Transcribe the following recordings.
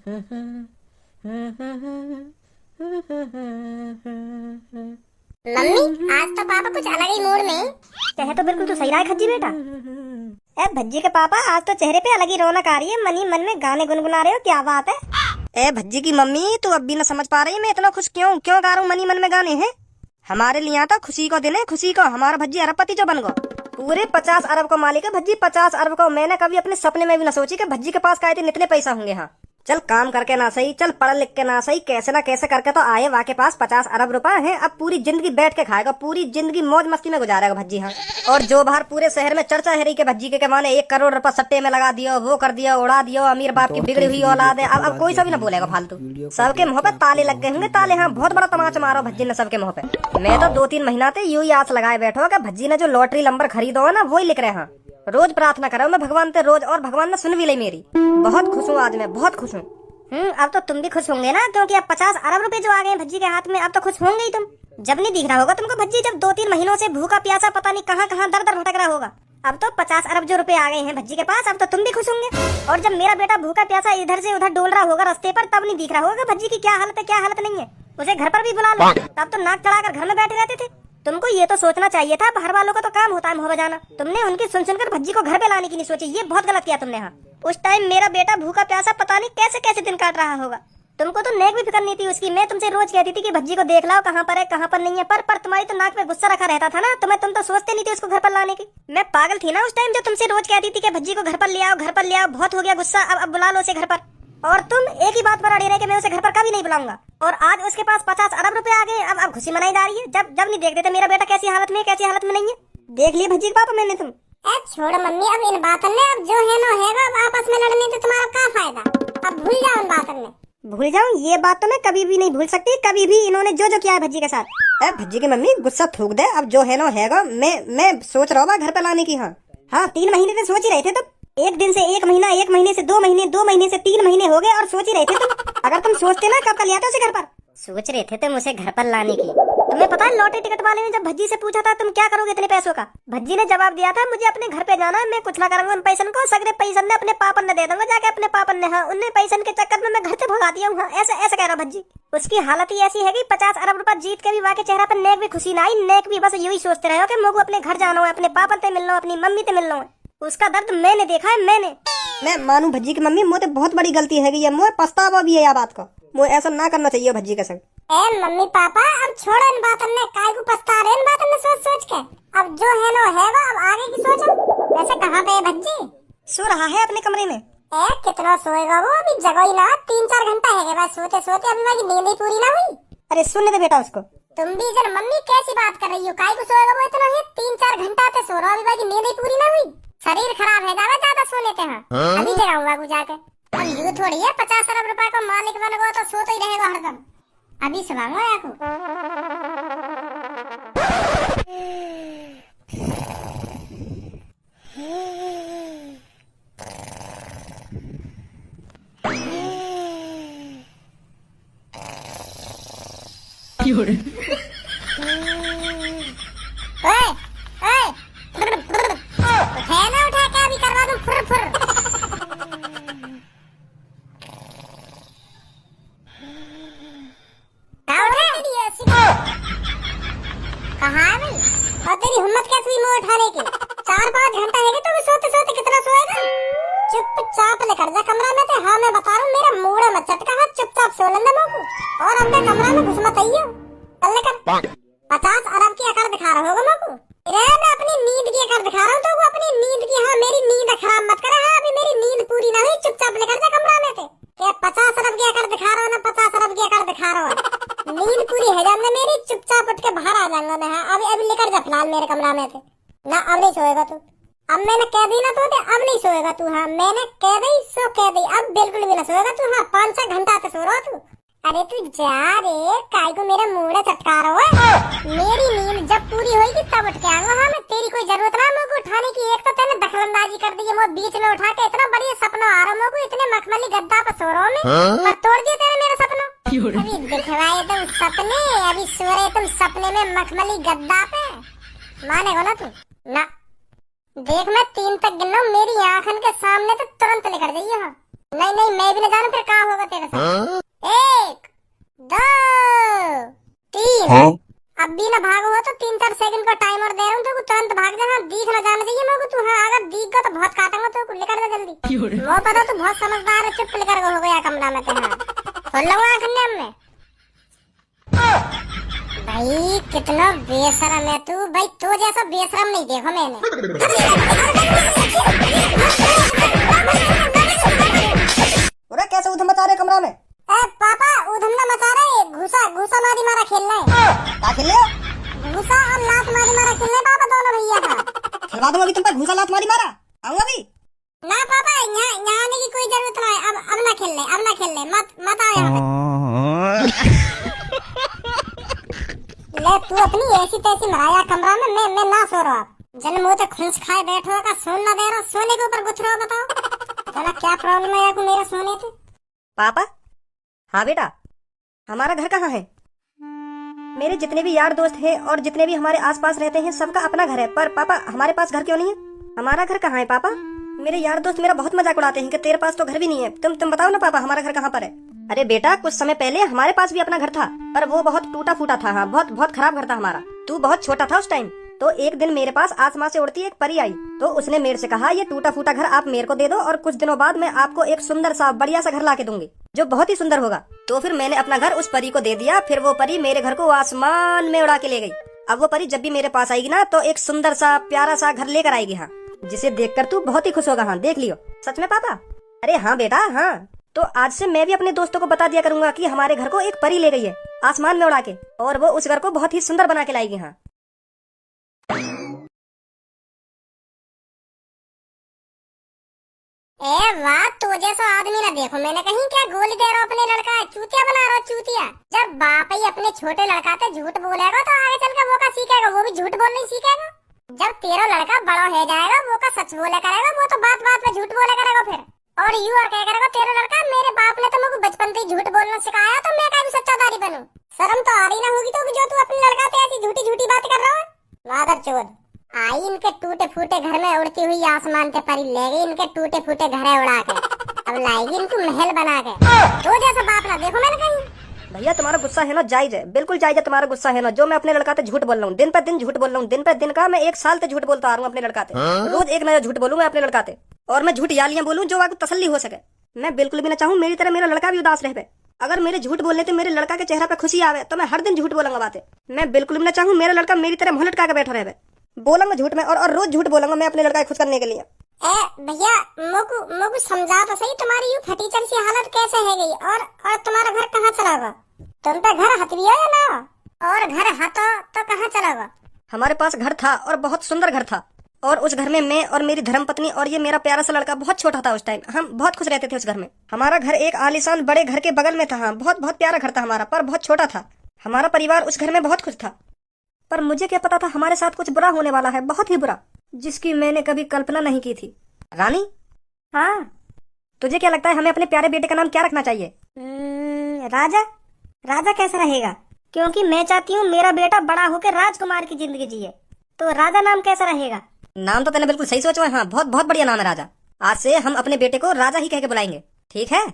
Mummy आज तो पापा कुछ अलग ही मूड में। कहे तो बिल्कुल तो सही रहा है खज्जी बेटा। ए भज्जी के पापा आज तो चेहरे पे अलग ही रौनक आ रही है, मन ही मन में गाने गुनगुना रहे हो, क्या बात है? ए भज्जी की मम्मी तू अब भी न समझ पा रही मैं इतना खुश क्यों क्यों गा रहा हूँ, मन ही मन में गाने हैं। हमारे लिए तो खुशी को दिन है, खुशी को। हमारा भज्जी अरबपति जो बन गो, पूरे 50 अरब को मालिक है भज्जी, 50 अरब को। मैंने कभी अपने सपने में भी न सोची कि भज्जी के पास का इतने पैसा होंगे। हाँ चल काम करके ना सही, चल पढ़ लिख के ना सही, कैसे ना कैसे करके तो आए वा के पास 50 अरब रुपए हैं। अब पूरी जिंदगी बैठ के खाएगा, पूरी जिंदगी मौज मस्ती में गुजारेगा भज्जी। हाँ और जो बाहर पूरे शहर में चर्चा है रही के भज्जी के माने 1 करोड़ रुपए सट्टे में लगा दियो, वो कर दियो, उड़ा दियो, अमीर बाप की बिगड़ी हुई औलाद है। अब कोई सा भी ना बोलेगा फालतू। सबके मुंह पे ताले लग गए होंगे, ताले। हाँ बहुत बड़ा तमाचा मारो भज्जी ने सबके मुंह पे। मैं तो 2-3 महीना से यूं ही आस लगाए बैठो कि भज्जी ने जो लॉटरी नंबर खरीदो है ना वही लिख रहे हैं। रोज प्रार्थना करो मैं भगवान से रोज, और भगवान ने सुन भी ली मेरी। बहुत खुश हूँ आज मैं, बहुत खुश हूँ। अब तो तुम भी खुश होंगे ना, क्योंकि अब 50 अरब रुपए जो आ गए भज्जी के हाथ में, अब तो खुश होंगे ही तुम। जब नहीं दिख रहा होगा तुमको भज्जी, जब 2-3 महीनों से भूखा प्यासा पता नहीं कहाँ कहाँ दर दर भटक रहा होगा। अब तो 50 अरब जो रुपए आ गए हैं भज्जी के पास, अब तो तुम भी खुश होंगे। और जब मेरा बेटा भूखा प्यासा इधर से उधर डोल रहा होगा रास्ते पर, तब नहीं दिख रहा होगा भज्जी की क्या हालत है क्या हालत नहीं है। उसे घर पर भी बुला लो, तब तो नाक चढ़ाकर घर में बैठे रहते थे। तुमको ये तो सोचना चाहिए था, बाहर वालों का तो काम होता है मुँह बजाना। तुमने उनकी सुन सुनकर भज्जी को घर पे लाने की नहीं सोची, ये बहुत गलत किया तुमने। हाँ उस टाइम मेरा बेटा भूखा प्यासा पता नहीं कैसे कैसे दिन काट रहा होगा। तुमको तो नेक भी फिक्र नहीं थी उसकी। मैं तुमसे रोज कहती थी कि भज्जी को देख लाओ कहाँ पर है कहाँ पर नहीं है, पर तुम्हारी तो नाक पे गुस्सा रखा रहता था ना। तुम तो सोचते नहीं थे उसको घर पर लाने की। मैं पागल थी ना उस टाइम जो तुमसे रोज कहती थी कि भज्जी को घर पर ले आओ, घर पर ले आओ। बहुत हो गया गुस्सा, अब बुला लो उसे घर पर। और तुम एक ही बात पर अड़े रहे कि मैं उसे घर पर कभी नहीं बुलाऊंगा। और आज उसके पास 50 अरब रुपए आ गए, अब खुशी मनाई जा रही है। जब नहीं देख देते मेरा बेटा कैसी हालत में कैसी हालत में नहीं है। देख लिए भज्जी के पापा मैंने तुम। छोड़ मम्मी अब इन बातों में, अब जो है ना है, अब आपस में लड़ने से तुम्हारा क्या फायदा। अब भूल जाओ इन बातों में। भूल जाऊं ये बात तो मैं कभी भी नहीं भूल सकती, कभी भी। इन्होंने जो किया है भज्जी के साथ। भज्जी की मम्मी गुस्सा थूक दे, अब जो है ना हैगा। मैं सोच रहा हूँ घर पे लाने की। हाँ 3 महीने से सोच ही रहे थे तुम। 1 दिन से 1 महीना, 1 महीने से 2 महीने, 2 महीने से 3 महीने हो गए और सोच ही रहे थे तुम। अगर तुम सोचते ना कब का ले आते उसे घर पर। सोच रहे थे तुम उसे घर पर लाने की। तुम्हें पता है लॉटरी टिकट वाले ने जब भज्जी से पूछा था तुम क्या करोगे इतने पैसों का, भज्जी ने जवाब दिया था मुझे अपने घर पे जाना है, मैं कुछ ना करूंगा उन पैसन को। सगरे पैसन ने अपने पापन ने दे दूंगा जाके अपने पापन ने। हाँ उन्हें पैसन के चक्कर में मैं घर से भगा दिया हूँ। ऐसे कह रहा भज्जी। उसकी हालत ही ऐसी है कि 50 अरब रुपए जीत के भी वहाँ के चेहरा पर नेक भी खुशी ना आई। नेक भी बस यूं ही सोचते रहे हो कि मुझे अपने घर जाना है, अपने पापन से मिलना है, अपनी मम्मी से मिलना है। उसका दर्द मैंने देखा है, मैंने। मैं मानू भज्जी की मम्मी, मुझे बहुत बड़ी गलती है ये, मुझे पछतावा भी है यह बात का। मुझे ऐसा ना करना चाहिए भज्जी के संग। मम्मी पापा अब छोड़ो इन बातों में, काय को पछता रहे इन बातों में सोच के। अब जो है ना है वो, अब आगे की सोचो। वैसे कहाँ पे है भज्जी? सो रहा है अपने कमरे में। कितना सोएगा वो, अभी जगह ही ना 3-4 घंटा है बस सोते सोते, अभी मेरी नींद ही पूरी ना हुई। अरे सुनने दे बेटा उसको। तुम भी इधर मम्मी कैसी बात कर रही हो, काय को सोएगा वो इतना है? 3-4 घंटा से सो रहा, अभी मेरी नींद ही पूरी ना हुई। शरीर खराब है ज्यादा सो लेते हैं। अभी जगाऊंगा को जाके। अब यूं थोड़ी है 50 अरब रुपए का मालिक बन गया तो सोता ही रहेगा हरदम। अभी सुनाऊंगा आपको। उठा क्या अभी करवा दूं फुर फुर। कहाँ है भाई? और तेरी हिम्मत कैसे हुई मुँह उठाने की? 4-5 घंटा है तो सोते सोते कितना सोएगा? चुपचाप लेकर जा कमरा में। हाँ मैं बता रहा हूँ, मेरा मूड मत चटका है, चुपचाप सो लेंगे मुझको। और अंदर कमरा में घुस मत आइयो। चल लेकर 50 अरब की अकड़ दिखा रहा होगा मुझको। मैं अपनी नींद की अकड़ दिखा रहा हूँ तो वो अपनी नींद की। हाँ मेरी नींद खराब मत करे। हाँ अभी मेरी नींद पूरी ना हुई, चुपचाप लेकर जा कमरा में थे। क्या 50 अरब की अकड़ दिखा रहा हो ना, 50 अरब की अकड़ दिखा रहा हो। नींद पूरी है जाने मेरी, चुपचाप उठ के बाहर आ जाऊंगा मैं। हाँ अभी लेकर जा फिलहाल मेरे कमरा में थे ना। अब नहीं सोएगा तू, अब मैंने कह दी ना तो अब नहीं सोएगा तू। हाँ मैंने कह दी सो कह दी, अब बिल्कुल भी ना सोएगा तू। हाँ 5-6 घंटा से सो रहा तू। अरे तू जा रे, काय को मेरा मुंह चटका रहा है। मेरी नींद जब पूरी होगी तब उठ के आऊंगा। हाँ मैं तेरी कोई जरूरत ना मुझको उठाने की। एक तो तेने दखलंदाजी कर दी है, मुझे बीच में उठा के। इतना बढ़िया सपना आ रहा मुझको, इतने मखमली गद्दा पर सो रहा हूँ मैं, तोड़ दिया तेरे मेरा सपना। अभी दिखवाए तुम सपने, अभी सो रहे तुम सपने में मखमली गद्दा पे। मानेगा ना तू? ना देख मैं 3 तक गिन रहा हूँ, मेरी आंखन के सामने तो तुरंत लेकर जाइए। हाँ नहीं नहीं, मैं भी न जानू फिर कहाँ होगा तेरे साथ। 1 2 3। अब भी ना भागो हो तो 3-4 सेकंड का टाइमर दे रहा हूँ, तो तुरंत भाग जा। दिख ना जाना चाहिए मेरे को तू। हाँ, अगर दिख गया तो बहुत काटूंगा तो लेकर जा जल्दी। वो पता तू बहुत समझदार है, चुप लेकर हो गया कमरा में ते। हाँ, खोल लो आँख में। भाई कितना बेशरम है तू भाई, तू जैसा बेशरम नहीं देखो मैंने। अरे कैसे उधम मचा रहे कमरा में? ए पापा, उधम ना मचा रहे, घुसा मारी मारा खेल रहे हैं। क्या खेल रहे हो? घुसा और लात मारी मारा खेल रहे पापा, दोनों भैया था। खिलवा दूंगा अभी तुम पर घूसा लात मारी मारा। आऊंगा अभी। ना पापा, यहाँ आने की कोई जरूरत नहीं है। अब ना खेल ले, मत आओ यहाँ पे। ले तू अपनी ऐसी तैसी मराया कमरा में, मैं ना सो रहा। जन मुँह तो खुंस खाए बैठो का, सोन ना दे रहा, सोने के ऊपर गुथ रहा। बताओ जना क्या प्रॉब्लम है आपको मेरे सोने से? पापा। हाँ बेटा, हमारा घर कहाँ है? मेरे जितने भी यार दोस्त हैं और जितने भी हमारे आसपास रहते हैं सबका अपना घर है, पर पापा हमारे पास घर क्यों नहीं है? हमारा घर कहाँ है पापा? मेरे यार दोस्त मेरा बहुत मजाक उड़ाते हैं कि तेरे पास तो घर भी नहीं है। तुम बताओ ना पापा, हमारा घर कहाँ पर है? अरे बेटा, कुछ समय पहले हमारे पास भी अपना घर था, पर वो बहुत टूटा फूटा था। हाँ, बहुत खराब घर था हमारा। तू बहुत छोटा था उस टाइम। तो एक दिन मेरे पास आसमां से उड़ती एक परी आई, तो उसने मेरे से कहा ये टूटा फूटा घर आप मेरे को दे दो और कुछ दिनों बाद मैं आपको एक सुंदर सा बढ़िया सा घर ला के दूंगी जो बहुत ही सुंदर होगा। तो फिर मैंने अपना घर उस परी को दे दिया। फिर वो परी मेरे घर को आसमान में उड़ा के ले गई। अब वो परी जब भी मेरे पास आएगी ना तो एक सुंदर सा प्यारा सा घर लेकर आएगी। हाँ, जिसे देखकर तू बहुत ही खुश होगा। हाँ, देख लियो। सच में पापा? अरे हाँ बेटा, हाँ। तो आज से मैं भी अपने दोस्तों को बता दिया करूंगा कि हमारे घर को एक परी ले गई है आसमान में उड़ा के, और वो उस घर को बहुत ही सुंदर बना के लाएगी। हाँ। ए वाह, तू जैसा आदमी ना देखो मैंने कहीं। क्या गोली दे रहा अपने लड़का, चूतिया बना रहा चूतिया। जब बाप ही अपने छोटे लड़का से झूठ बोलेगा तो आगे चल कर वो का सीखेगा, वो भी झूठ बोलने सीखेगा। जब तेरा लड़का बड़ा हो जाएगा वो का सच बोले करेगा, वो तो बात बात में झूठ बोले करेगा फिर। और यू और क्या करेगा तेरा लड़का, मेरे बाप ने तो मुझे बचपन से झूठ बोलना सिखाया, तो मैं का भी सच्चादारी बनूं। शर्म तो आ रही ना होगी तो जो तू अपने लड़का पे ऐसी झूठी झूठी बात कर रहा है। मादर चोद आई इनके टूटे फूटे घर में उड़ती हुई आसमान के परी ले गई इनके टूटे फूटे घर उड़ा के। अब लाएगी इनको महल बना के। तो जैसा बाप ना देखो मैंने कहीं। भैया तुम्हारा गुस्सा है ना जायज है, बिल्कुल जायज है तुम्हारा गुस्सा है ना। जो मैं अपने लड़का से झूठ बोल रहा हूँ, दिन पर दिन झूठ बोल रहा हूँ, दिन पर दिन का मैं 1 साल से झूठ बोलता आ रहा हूँ अपने लड़का से। रोज एक नया झूठ बोलूँ मैं अपने लड़का से, और मैं झूठ यालियां बोलूँ जो आपको तसल्ली हो सके। मैं बिल्कुल भी ना चाहूँ मेरी तरह मेरा लड़का भी उदास रह पे। अगर मेरे झूठ बोलने से मेरे लड़का के चेहरा पे खुशी आवे तो मैं हर दिन झूठ बोलूंगा बातें। मैं बिल्कुल भी ना चाहूँ मेरा लड़का मेरी तरह मुंह लटका के बैठा रहे। बोलूंगा झूठ में और रोज झूठ बोलूंगा मैं अपने लड़का को खुश करने के लिए। भैया मोकू समझा तो सही, तुम्हारी यूं फटीचर सी हालत कैसे है गई? और तुम्हारा घर कहाँ चला गया? तुम पे घर हथ भी है या ना? और घर हतो तो कहाँ चला गया? हमारे पास घर था और बहुत सुंदर घर था, और उस घर में मैं और मेरी धर्मपत्नी और ये मेरा प्यारा सा लड़का बहुत छोटा था उस टाइम। हम बहुत खुश रहते थे उस घर में। हमारा घर एक आलीशान बड़े घर के बगल में था। हाँ, बहुत प्यारा घर था हमारा, पर बहुत छोटा था। हमारा परिवार उस घर में बहुत खुश था, पर मुझे क्या पता था हमारे साथ कुछ बुरा होने वाला है, बहुत ही बुरा, जिसकी मैंने कभी कल्पना नहीं की थी। रानी, हाँ, तुझे क्या लगता है हमें अपने प्यारे बेटे का नाम क्या रखना चाहिए? राजा। राजा कैसा रहेगा? क्योंकि मैं चाहती हूँ मेरा बेटा बड़ा होकर राजकुमार की जिंदगी जिए, तो राजा नाम कैसा रहेगा? नाम तो तूने बिल्कुल सही सोचा है। हाँ, बहुत बढ़िया नाम है राजा। आज से हम अपने बेटे को राजा ही कह के बुलाएंगे, ठीक है?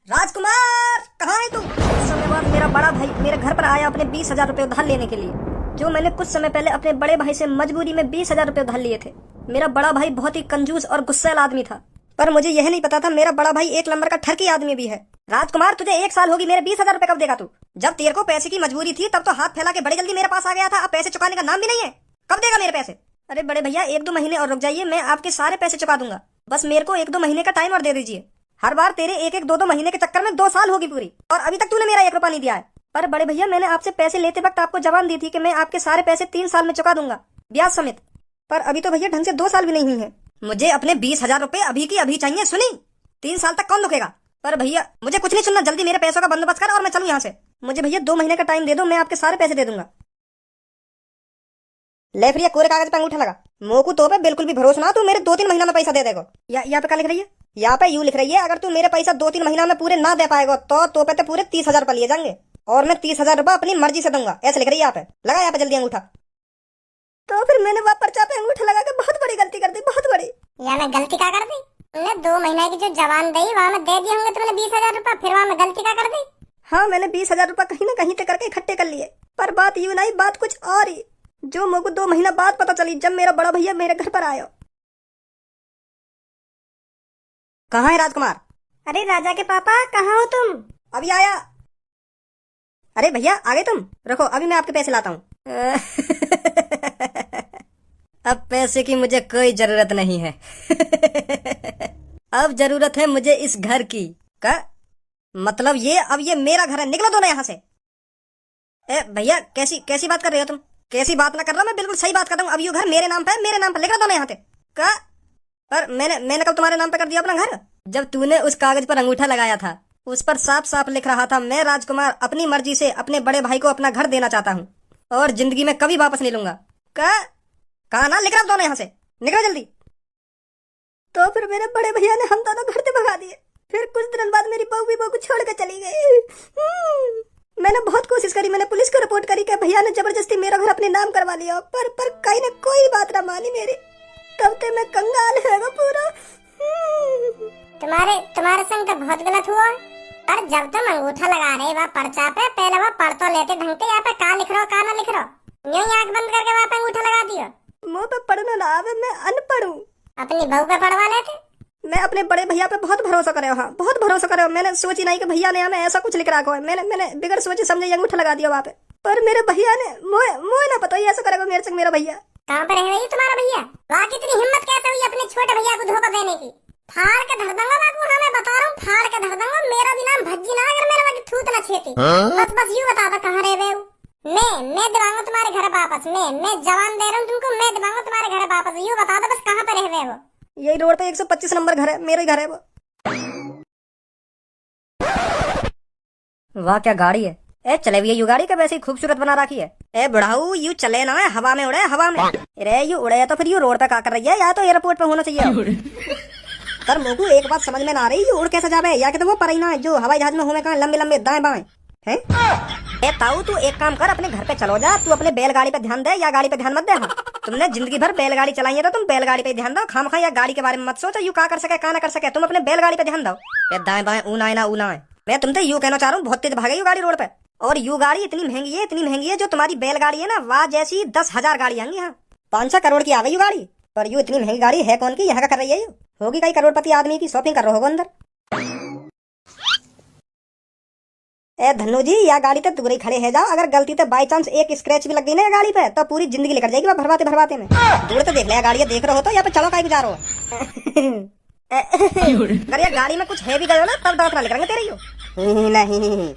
राजकुमार, कहाँ है तू? कुछ समय बाद मेरा बड़ा भाई मेरे घर पर आया अपने 20,000 रुपए उधार लेने के लिए, जो मैंने कुछ समय पहले अपने बड़े भाई से मजबूरी में 20,000 रुपए उधार लिए थे। मेरा बड़ा भाई बहुत ही कंजूस और गुस्सैल आदमी था, पर मुझे यह नहीं पता था मेरा बड़ा भाई एक नंबर का ठरकी आदमी भी है। राजकुमार, तुझे 1 साल होगी, मेरे 20,000 रुपए कब देगा तू? जब तेरे को पैसे की मजबूरी थी तब तो हाथ फैला के बड़े जल्दी मेरे पास आ गया था, अब पैसे चुकाने का नाम भी नहीं है। कब देगा मेरे पैसे? अरे बड़े भैया, 1-2 महीने और रुक जाइए, मैं आपके सारे पैसे चुका दूंगा। बस मेरे को 1-2 महीने का टाइम और दे दीजिए। हर बार तेरे 1-2 महीने के चक्कर में 2 साल होगी पूरी, और अभी तक तूने मेरा 1 रुपया नहीं दिया है। पर बड़े भैया, मैंने आपसे पैसे लेते वक्त आपको जबान दी थी कि मैं आपके सारे पैसे 3 साल में चुका दूंगा, ब्याज समेत। पर अभी तो भैया ढंग से 2 साल भी नहीं हुई है। मुझे अपने 20,000 रुपए अभी की अभी चाहिए, सुनी? 3 साल तक कौन रुकेगा? पर भैया मुझे कुछ नहीं सुनना, जल्दी मेरे पैसों का बंदोबस्त कर और मैं चलूं यहाँ से। मुझे भैया 2 महीने का टाइम दे दो, मैं आपके सारे पैसे दे दूंगा। ले फिर ये कोरे कागज पे अंगूठा लगा। मोकू तो पे बिल्कुल भी भरोसा ना, तू मेरे 2-3 महीना में पैसा दे देगा। यहाँ पे क्या लिख रही है? यहाँ पे यूँ लिख रही है, अगर तू मेरे पैसा 2-3 महीना में पूरे ना दे पाएगा तो पे पूरे 30,000 रुपए लिए जाएंगे, और मैं 30,000 रुपए अपनी मर्जी से दूंगा। ऐसे लिख रही है यहाँ पे। लगा यहाँ पे जल्दी अंगूठा। तो फिर मैंने वहाँ पर्चा पे अंगूठा लगा के बहुत बड़ी गलती कर दी, बहुत बड़ी। या मैं गलती क्या कर दी? तुमने 2 महीने की जो जवान दी वहाँ में दे दिए होंगे तुमने 20,000 रुपए, फिर वहाँ में गलती क्या कर दी? हाँ, मैंने 20,000 रुपए कहीं ना कहीं से करके इकट्ठे कर लिए, पर बात यूं नहीं, बात कुछ और ही, जो मुझको 2 महीना बाद पता चली जब मेरा बड़ा भैया मेरे घर पर आयो। कहाँ है राजकुमार? अरे राजा के पापा, कहाँ हो तुम? अभी आया। अरे भैया आ गए तुम, रखो अभी मैं आपके पैसे लाता हूँ। अब पैसे की मुझे कोई जरूरत नहीं है। अब जरूरत है मुझे इस घर की। का मतलब ये, अब ये मेरा घर है, निकलो दोनों यहाँ से। ए भैया, कैसी कैसी बात कर रहे हो तुम? कैसी बात ना कर रहा हूं, मैं बिल्कुल सही बात कर रहा हूँ। अब ये घर मेरे नाम पे है, मेरे नाम पे लिख दो ना यहाँ पे। का पर मैंने कब तुम्हारे नाम पे कर दिया अपना घर? जब तूने उस कागज पर अंगूठा लगाया था, उस पर साफ साफ लिख रहा था, मैं राजकुमार अपनी मर्जी से अपने बड़े भाई को अपना घर देना चाहता हूँ और जिंदगी में कभी वापस नहीं लूंगा। कहा ना, लिख रहा दोनों यहाँ से, निकलो जल्दी। तो फिर मेरे बड़े भैया ने हम दोनों घर से भगा दिए। फिर कुछ दिन बाद मेरी बहू भी बहू को छोड़ कर चली गई। मैंने बहुत कोशिश करी, मैंने पुलिस को रिपोर्ट करी कि भैया ने जबरदस्ती मेरा घर अपने नाम करवा लिया, पर कहीं ने कोई बात ना मानी मेरी। तब से मैं कंगाल है पूरा। तुम्हारे संग तो बहुत गलत हुआ। पर जब तुम अंगूठा लगा रहे वहाँ पर्चा पे, पहले वहाँ पढ़ तो लेते ढंग से, यहाँ पे का लिख रहे हो का ना लिख रहे हो, यूं ही आँख बंद करके वहाँ पे अंगूठा लगा दियो। मुँह पे पढ़ना ना आवे, मैं अनपढ़ हूँ। अपनी बहू पे पढ़वा लेते। मैं अपने बड़े भैया पे बहुत भरोसा करे, हाँ बहुत भरोसा करे। मैंने सोची नहीं कि भैया ने हमें ऐसा कुछ लिख रखा है। मैंने बिगड़ सोचे समझे अंगूठा लगा दिया वहाँ पे, पर मेरे भैया ने मोए ना पता ऐसा करेगा मेरे संग मेरा भैया। कहाँ पे रह तुम्हारा भैया? वहाँ कितनी हिम्मत कैसे हुई अपने छोटे भैया को धोखा देने की? फाड़ के धर दूंगा बाबू, हाँ मैं बता रहा हूँ, फाड़ के धर दूंगा। मेरा भी नाम भज्जी ना, अगर मेरे वक्त थूत ना छेती। बस यूँ बता दो कहाँ रह गए? मैं दिलाऊंगा तुम्हारे घर वापस। मैं जवान दे रहा हूँ तुमको, मैं दिलाऊंगा तुम्हारे घर वापस। यूँ बता दो बस कहाँ पे रह गए हो? यही रोड पे 125 नंबर घर है, मेरा ही घर है वो। वाह क्या गाड़ी है। ए चले भी यू गाड़ी का वैसे ही खूबसूरत बना रखी है। ए बुढ़ाऊ, यू चले ना, हवा में उड़े, हवा में। अरे यू उड़े तो फिर यू रोड पे क्या कर रही है? या तो एयरपोर्ट पे होना चाहिए। पर मोकू एक बात समझ में ना आ रही, यू उड़ कैसे जावे? या कि तो वो पर ही ना जो हवाई जहाज में होवे कहाँ लंबे लंबे दाएं बाएं हैं। ए ताऊ, तू एक काम कर, अपने घर पे चलो जा। तू अपने बैलगाड़ी पे ध्यान दे या गाड़ी पे ध्यान मत दे। हाँ तुमने जिंदगी भर बैलगाड़ी चलाई है तो तुम बैलगाड़ी पे ध्यान दो। खामखा या गाड़ी के बारे में मत सोचो, यू का कर सके का ना कर सके, तुम अपने बैलगाड़ी पे ध्यान दो। ये दाएं बाएं ऊना है ना ऊना है। मैं तुमसे यू कहना चाह रहा हूँ, बहुत तेज भागे यू गाड़ी रोड पे। और यू गाड़ी इतनी महंगी है, जो तुम्हारी बैलगाड़ी है ना, वह जैसी 10,000 गाड़ी आएंगी। हाँ 5-6 करोड़ की आ गई यू गाड़ी, पर यू इतनी महंगी गाड़ी है कौन की? यहाँ का कर रही है यू? होगी कई करोड़पति आदमी की शॉपिंग कर रहे हो अंदर। ए धन्नू जी, या गाड़ी तो दूर ही खड़े है जाओ। अगर गलती से बाई चांस एक स्क्रैच भी लग गई ना गाड़ी पे, तो पूरी जिंदगी लेकर जाएगी भरवाते भरवाते में। दूर तो देख लिया गाड़ी देख रहे हो तो, या पे चलो कहीं गुजारो। अगर ये गाड़ी में कुछ है भी गयो ना, तब दांत ना लेकर तेरे ही हो। नहीं